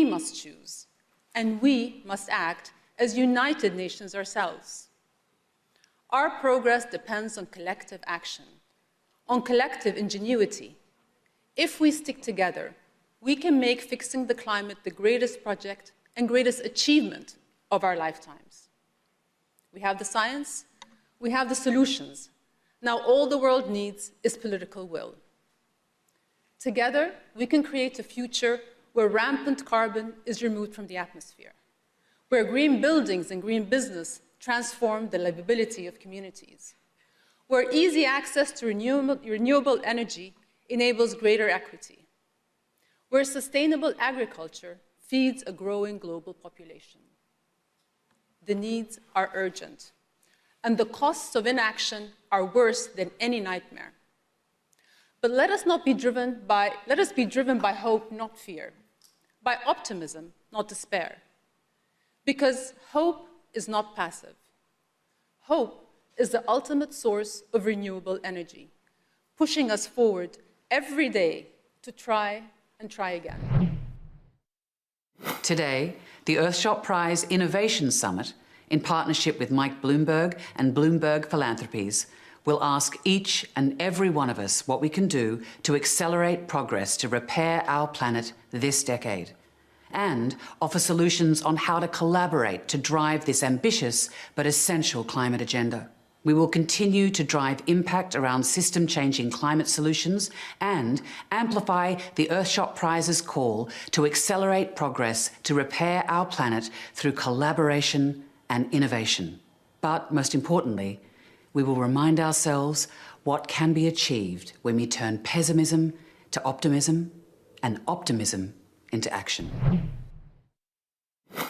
must choose, and we must act as united nations ourselves. Our progress depends on collective action, on collective ingenuity. If we stick together, we can make fixing the climate the greatest project and greatest achievement of our lifetimes. We have the science, we have the solutions. Now all the world needs is political will. Together, we can create a future where rampant carbon is removed from the atmosphere, where green buildings and green business transform the livability of communities, where easy access to renewable energy enables greater equity, where sustainable agriculture feeds a growing global population. The needs are urgent, and the costs of inaction are worse than any nightmare. But let us be driven by hope, not fear, by optimism, not despair. Because hope is not passive. Hope is the ultimate source of renewable energy, pushing us forward every day to try and try again. Today, the Earthshot Prize Innovation Summit, in partnership with Mike Bloomberg and Bloomberg Philanthropies, will ask each and every one of us what we can do to accelerate progress to repair our planet this decade, and offer solutions on how to collaborate to drive this ambitious but essential climate agenda. We will continue to drive impact around system-changing climate solutions and amplify the Earthshot Prize's call to accelerate progress to repair our planet through collaboration and innovation. But most importantly, we will remind ourselves what can be achieved when we turn pessimism to optimism and optimism into action.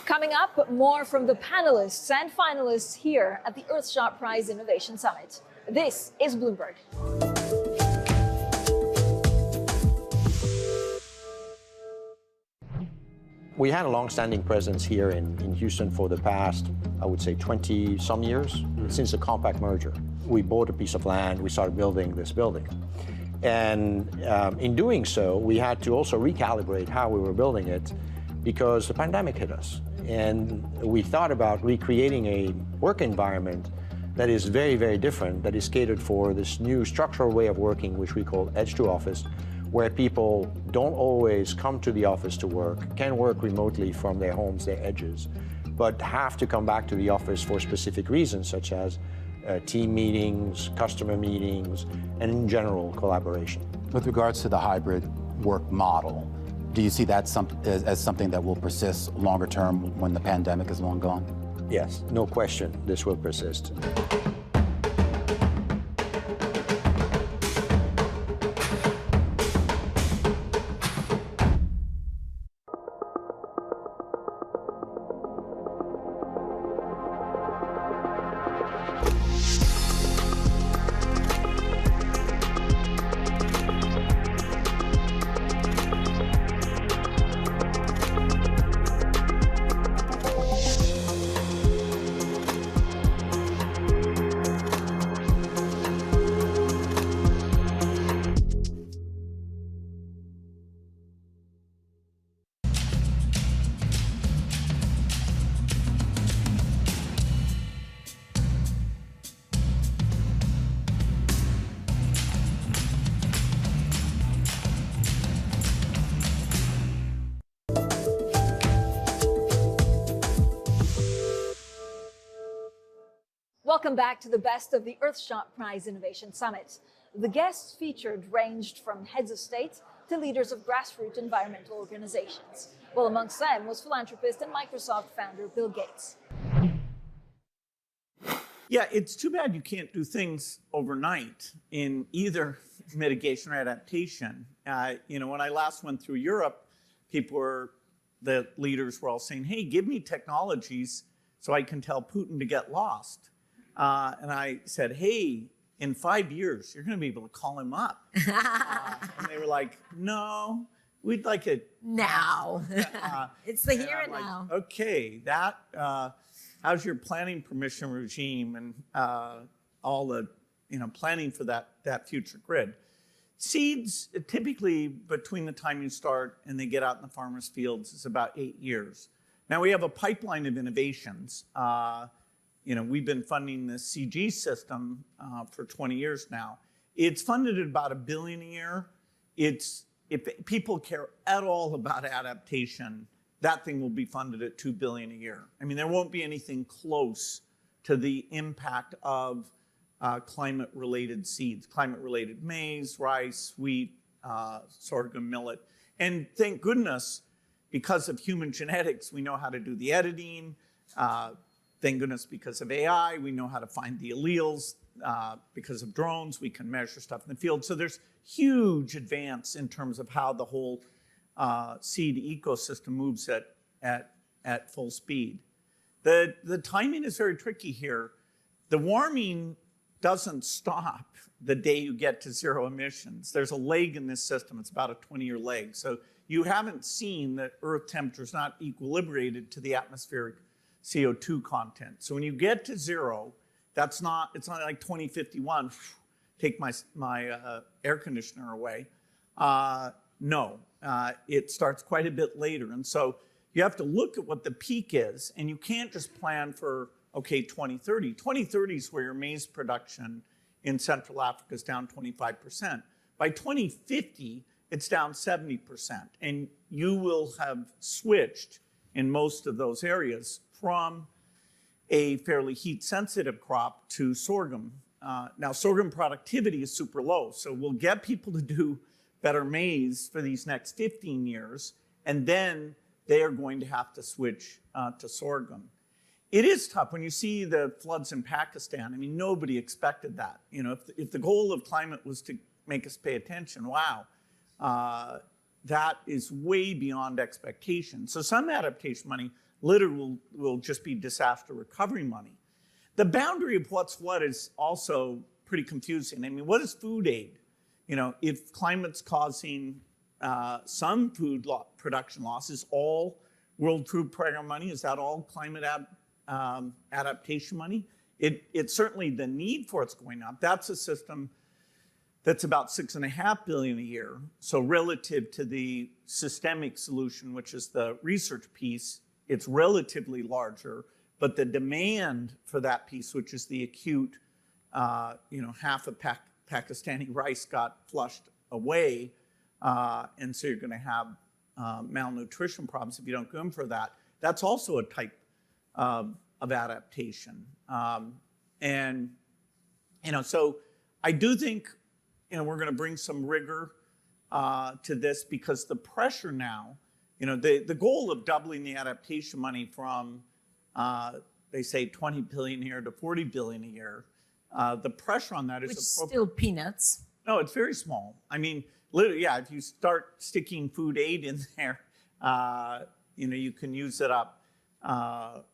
Coming up, more from the panelists and finalists here at the Earthshot Prize Innovation Summit. This is Bloomberg. We had a long-standing presence here in Houston for the past, I would say, 20-some years, since the Compact merger. We bought a piece of land, we started building this building. And in doing so, we had to also recalibrate how we were building it because the pandemic hit us. And we thought about recreating a work environment that is very, very different, that is catered for this new structural way of working, which we call edge to office, where people don't always come to the office to work, can work remotely from their homes, their edges, but have to come back to the office for specific reasons, such as team meetings, customer meetings, and in general, collaboration. With regards to the hybrid work model, do you see that as something that will persist longer term when the pandemic is long gone? Yes, no question, this will persist. Welcome back to the best of the Earthshot Prize Innovation Summit. The guests featured ranged from heads of state to leaders of grassroots environmental organizations. Well, amongst them was philanthropist and Microsoft founder Bill Gates. Yeah, it's too bad you can't do things overnight in either mitigation or adaptation. When I last went through Europe, the leaders were all saying, hey, give me technologies so I can tell Putin to get lost. And I said, hey, in 5 years, you're going to be able to call him up. And they were like, no, we'd like it now. It's the here and like, now. Okay, how's your planning permission regime and all the planning for that future grid? Seeds, typically between the time you start and they get out in the farmer's fields is about 8 years. Now we have a pipeline of innovations. We've been funding the CG system for 20 years now. It's funded at about $1 billion a year. If people care at all about adaptation, that thing will be funded at $2 billion a year. I mean, there won't be anything close to the impact of climate-related seeds, climate-related maize, rice, wheat, sorghum, millet. And thank goodness, because of human genetics, we know how to do the editing. Thank goodness, because of AI, we know how to find the alleles. Because of drones, we can measure stuff in the field. So there's huge advance in terms of how the whole seed ecosystem moves at full speed. The timing is very tricky here. The warming doesn't stop the day you get to zero emissions. There's a leg in this system. It's about a 20-year leg. So you haven't seen that Earth temperature is not equilibrated to the atmospheric CO2 content. So when you get to zero, it's not like 2051, take my air conditioner away. No, it starts quite a bit later. And so you have to look at what the peak is, and you can't just plan for, 2030. 2030 is where your maize production in Central Africa is down 25%. By 2050, it's down 70%. And you will have switched in most of those areas from a fairly heat-sensitive crop to sorghum. Now, sorghum productivity is super low, so we'll get people to do better maize for these next 15 years, and then they are going to have to switch to sorghum. It is tough when you see the floods in Pakistan. I mean, nobody expected that. If the goal of climate was to make us pay attention, wow, that is way beyond expectation. So some adaptation money literally will just be disaster recovery money. The boundary of what's what is also pretty confusing. I mean, what is food aid? If climate's causing some food production loss, is all World Food Program money, is that all climate adaptation money? It's certainly the need for it's going up. That's a system that's about $6.5 billion a year. So relative to the systemic solution, which is the research piece, it's relatively larger, but the demand for that piece, which is the acute, half of Pakistani rice got flushed away, and so you're going to have malnutrition problems if you don't go in for that. That's also a type of adaptation. So I do think, we're going to bring some rigor to this, because the pressure now, the goal of doubling the adaptation money from, they say 20 billion a year to 40 billion a year, the pressure on that is... Which is still peanuts. No, it's very small. I mean, literally, yeah, if you start sticking food aid in there, you can use it up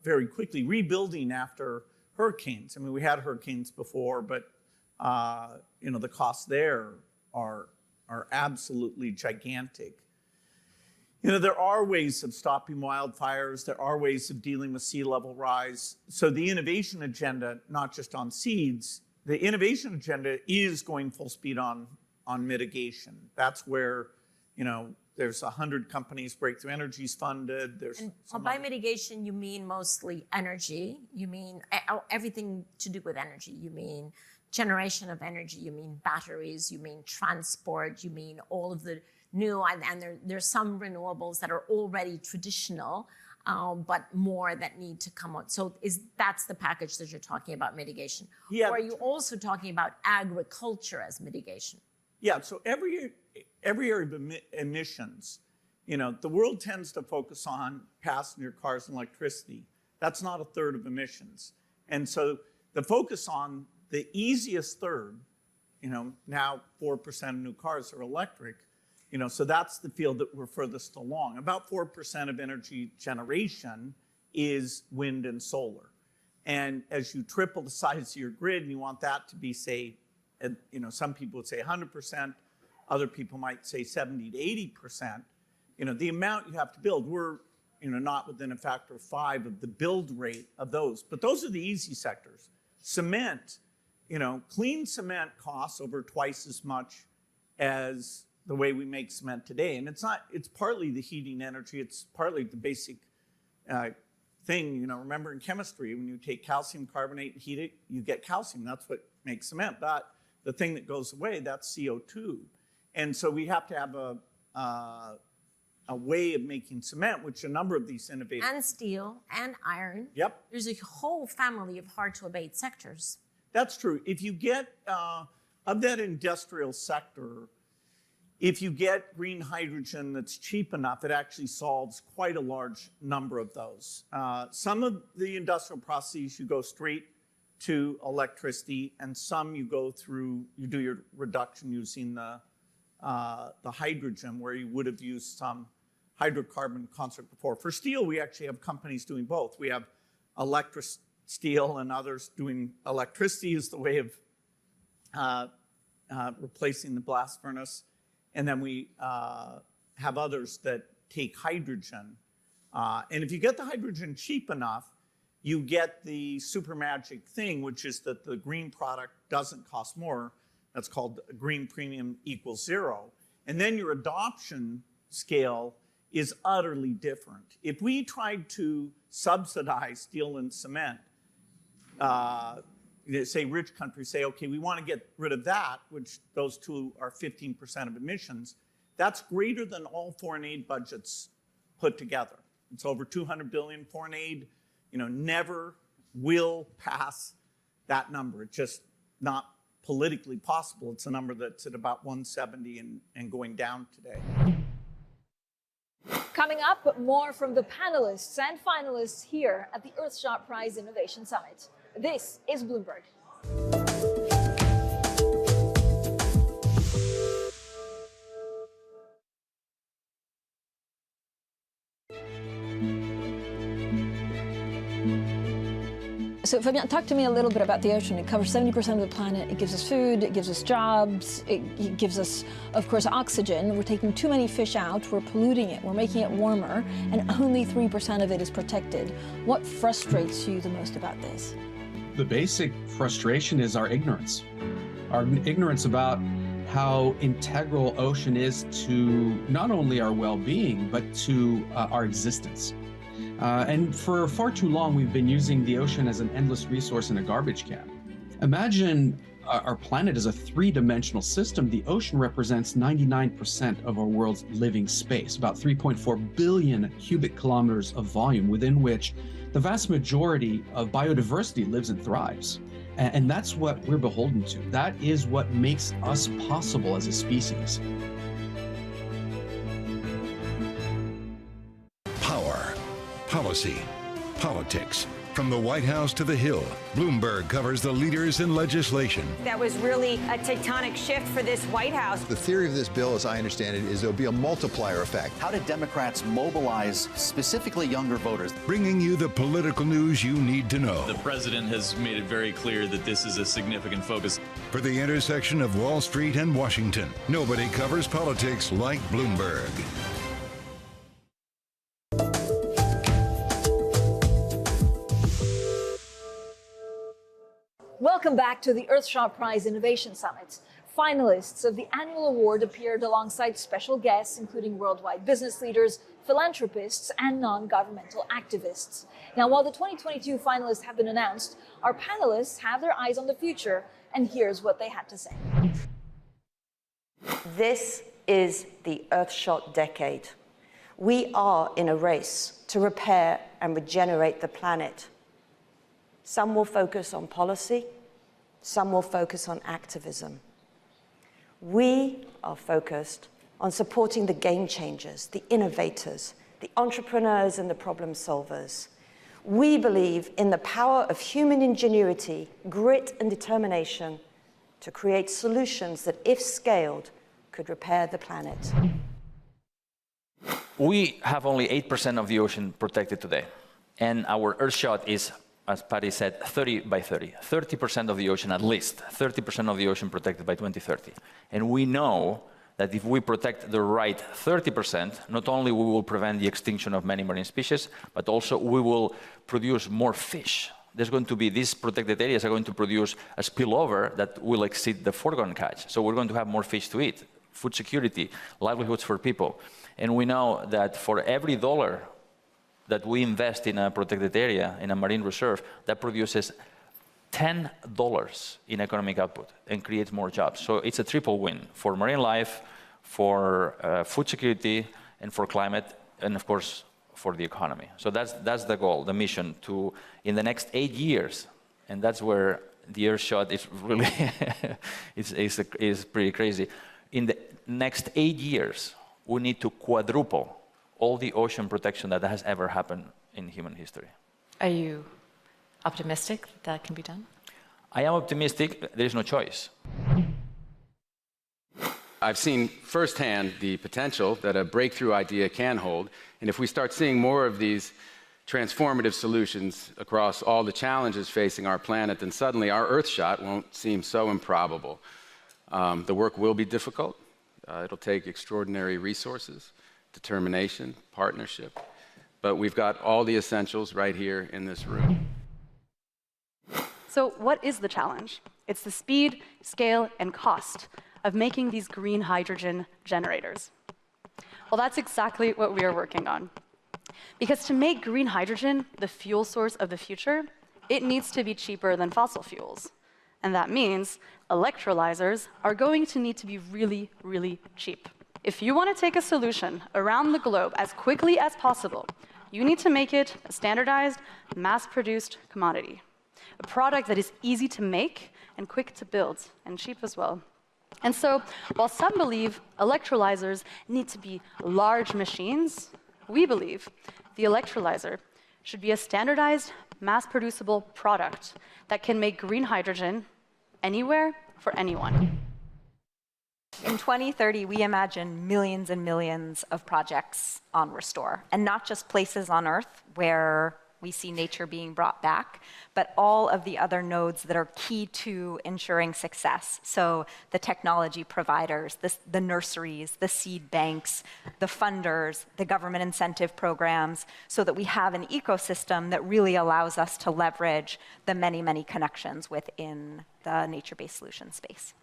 very quickly. Rebuilding after hurricanes. I mean, we had hurricanes before, but the costs there are absolutely gigantic. There are ways of stopping wildfires. There are ways of dealing with sea level rise. So the innovation agenda, not just on seeds, the innovation agenda is going full speed on mitigation. That's where, there's 100 companies, Breakthrough Energy's funded. By mitigation, you mean mostly energy. You mean everything to do with energy. You mean generation of energy. You mean batteries. You mean transport. You mean all of the new, and there's some renewables that are already traditional, but more that need to come out. So that's the package that you're talking about, mitigation? Yeah. Or are you also talking about agriculture as mitigation? Yeah, so every area of emissions, the world tends to focus on passenger cars and electricity. That's not a third of emissions. And so the focus on the easiest third, now 4% of new cars are electric, so that's the field that we're furthest along. About 4% of energy generation is wind and solar. And as you triple the size of your grid, and you want that to be, say, some people would say 100%, other people might say 70 to 80%, the amount you have to build, we're, not within a factor of 5 of the build rate of those. But those are the easy sectors. Cement, clean cement costs over twice as much as the way we make cement today. And it's partly the heating energy, it's partly the basic thing. Remember in chemistry, when you take calcium carbonate and heat it, you get calcium. That's what makes cement. The thing that goes away, that's CO2. And so we have to have a way of making cement, which a number of these innovators... And steel and iron. Yep. There's a whole family of hard-to-abate sectors. That's true. If you get, of that industrial sector, if you get green hydrogen that's cheap enough, it actually solves quite a large number of those. Some of the industrial processes, you go straight to electricity, and some you do your reduction using the hydrogen, where you would have used some hydrocarbon construct before. For steel, we actually have companies doing both. We have electric steel and others doing electricity as the way of replacing the blast furnace. And then we have others that take hydrogen. And if you get the hydrogen cheap enough, you get the super magic thing, which is that the green product doesn't cost more. That's called green premium equals zero. And then your adoption scale is utterly different. If we tried to subsidize steel and cement, say rich countries say, okay, we want to get rid of that, which those two are 15% of emissions, that's greater than all foreign aid budgets put together. It's over 200 billion. Foreign aid, never will pass that number. It's just not politically possible. It's a number that's at about 170 and going down today. Coming up, more from the panelists and finalists here at the Earthshot Prize Innovation Summit. This is Bloomberg. So Fabien, talk to me a little bit about the ocean. It covers 70% of the planet. It gives us food, it gives us jobs, it gives us, of course, oxygen. We're taking too many fish out, we're polluting it, we're making it warmer, and only 3% of it is protected. What frustrates you the most about this? The basic frustration is our ignorance about how integral ocean is to not only our well-being, but to our existence. And for far too long, we've been using the ocean as an endless resource in a garbage can. Imagine our planet is a three-dimensional system. The ocean represents 99% of our world's living space, about 3.4 billion cubic kilometers of volume, within which the vast majority of biodiversity lives and thrives. And that's what we're beholden to. That is what makes us possible as a species. Power, policy, politics. From the White House to the Hill, Bloomberg covers the leaders in legislation. That was really a tectonic shift for this White House. The theory of this bill, as I understand it, is there'll be a multiplier effect. How did Democrats mobilize specifically younger voters? Bringing you the political news you need to know. The president has made it very clear that this is a significant focus. For the intersection of Wall Street and Washington, nobody covers politics like Bloomberg. Welcome back to the Earthshot Prize Innovation Summit. Finalists of the annual award appeared alongside special guests, including worldwide business leaders, philanthropists, and non-governmental activists. Now, while the 2022 finalists have been announced, our panelists have their eyes on the future, and here's what they had to say. This is the Earthshot decade. We are in a race to repair and regenerate the planet. Some will focus on policy, some will focus on activism. We are focused on supporting the game changers, the innovators, the entrepreneurs and the problem solvers. We believe in the power of human ingenuity, grit and determination to create solutions that, if scaled, could repair the planet. We have only 8% of the ocean protected today, and our Earthshot is, as Patty said, 30 by 30. 30% of the ocean, at least, 30% of the ocean protected by 2030. And we know that if we protect the right 30%, not only we will prevent the extinction of many marine species, but also we will produce more fish. There's going to be, these protected areas are going to produce a spillover that will exceed the foregone catch. So we're going to have more fish to eat. food security, livelihoods for people. And we know that for every dollar that we invest in a protected area, in a marine reserve, that produces $10 in economic output and creates more jobs. So it's a triple win for marine life, for food security, and for climate, and of course, for the economy. So that's the goal, the mission, to, in the next 8 years, and that's where the Earthshot is really, is pretty crazy. In the next 8 years, we need to quadruple all the ocean protection that has ever happened in human history. Are you optimistic that can be done? I am optimistic. There is no choice. I've seen firsthand the potential that a breakthrough idea can hold. And if we start seeing more of these transformative solutions across all the challenges facing our planet, then suddenly our Earthshot won't seem so improbable. The work will be difficult. It'll take extraordinary resources, determination, partnership. But we've got all the essentials right here in this room. So what is the challenge? It's the speed, scale, and cost of making these green hydrogen generators. Well, that's exactly what we are working on. Because to make green hydrogen the fuel source of the future, it needs to be cheaper than fossil fuels. And that means electrolyzers are going to need to be really, really cheap. If you want to take a solution around the globe as quickly as possible, you need to make it a standardized, mass-produced commodity. A product that is easy to make and quick to build, and cheap as well. And so, while some believe electrolyzers need to be large machines, we believe the electrolyzer should be a standardized, mass-producible product that can make green hydrogen anywhere for anyone. In 2030, we imagine millions and millions of projects on Restore, and not just places on Earth where we see nature being brought back, but all of the other nodes that are key to ensuring success. So the technology providers, the nurseries, the seed banks, the funders, the government incentive programs, so that we have an ecosystem that really allows us to leverage the many, many connections within the nature-based solution space.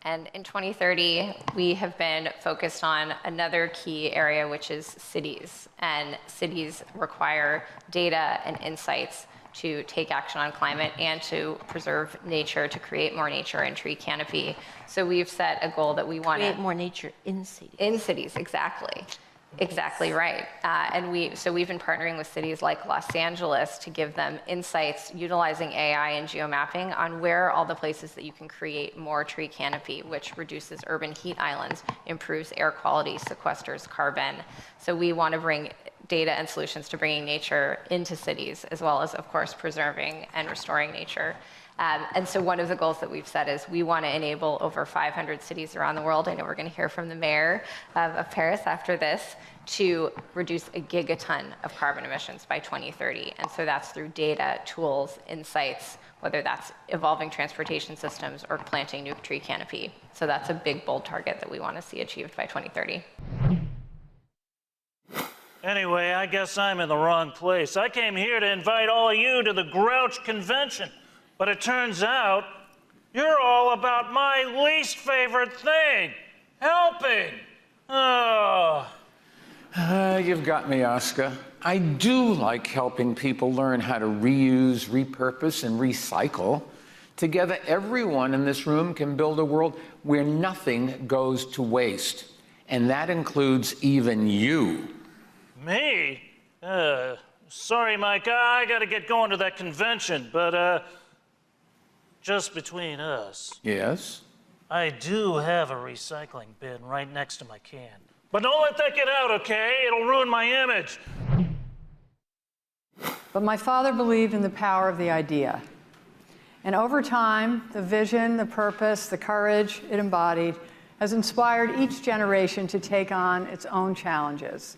And in 2030, we have been focused on another key area, which is cities. And cities require data and insights to take action on climate and to preserve nature, to create more nature and tree canopy. So we've set a goal that we want to create more nature in cities. In cities, exactly. Exactly right. So we've been partnering with cities like Los Angeles to give them insights utilizing AI and geomapping on where are all the places that you can create more tree canopy, which reduces urban heat islands, improves air quality, sequesters carbon. So we want to bring data and solutions to bringing nature into cities, as well as, of course, preserving and restoring nature. And so one of the goals that we've set is we want to enable over 500 cities around the world. I know we're going to hear from the mayor of Paris after this, to reduce a gigaton of carbon emissions by 2030. And so that's through data, tools, insights, whether that's evolving transportation systems or planting new tree canopy. So that's a big, bold target that we want to see achieved by 2030. Anyway, I guess I'm in the wrong place. I came here to invite all of you to the Grouch Convention. But it turns out you're all about my least favorite thing, helping. Oh. You've got me, Oscar. I do like helping people learn how to reuse, repurpose, and recycle. Together, everyone in this room can build a world where nothing goes to waste. And that includes even you. Me? Sorry, Mike, I gotta get going to that convention, but just between us. Yes? I do have a recycling bin right next to my can. But don't let that get out, okay? It'll ruin my image. But my father believed in the power of the idea. And over time, the vision, the purpose, the courage it embodied has inspired each generation to take on its own challenges.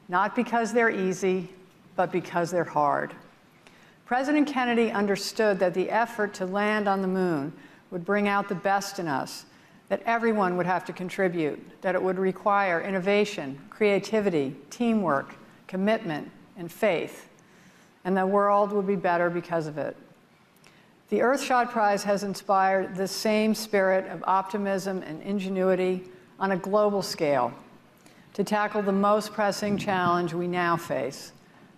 Not because they're easy, but because they're hard. President Kennedy understood that the effort to land on the moon would bring out the best in us, that everyone would have to contribute, that it would require innovation, creativity, teamwork, commitment, and faith, and the world would be better because of it. The Earthshot Prize has inspired the same spirit of optimism and ingenuity on a global scale to tackle the most pressing challenge we now face,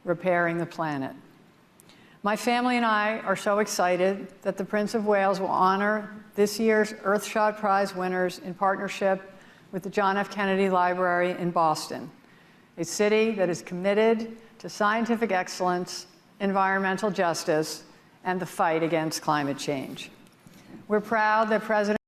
repairing the planet. My family and I are so excited that the Prince of Wales will honor this year's Earthshot Prize winners in partnership with the John F. Kennedy Library in Boston, a city that is committed to scientific excellence, environmental justice, and the fight against climate change. We're proud that President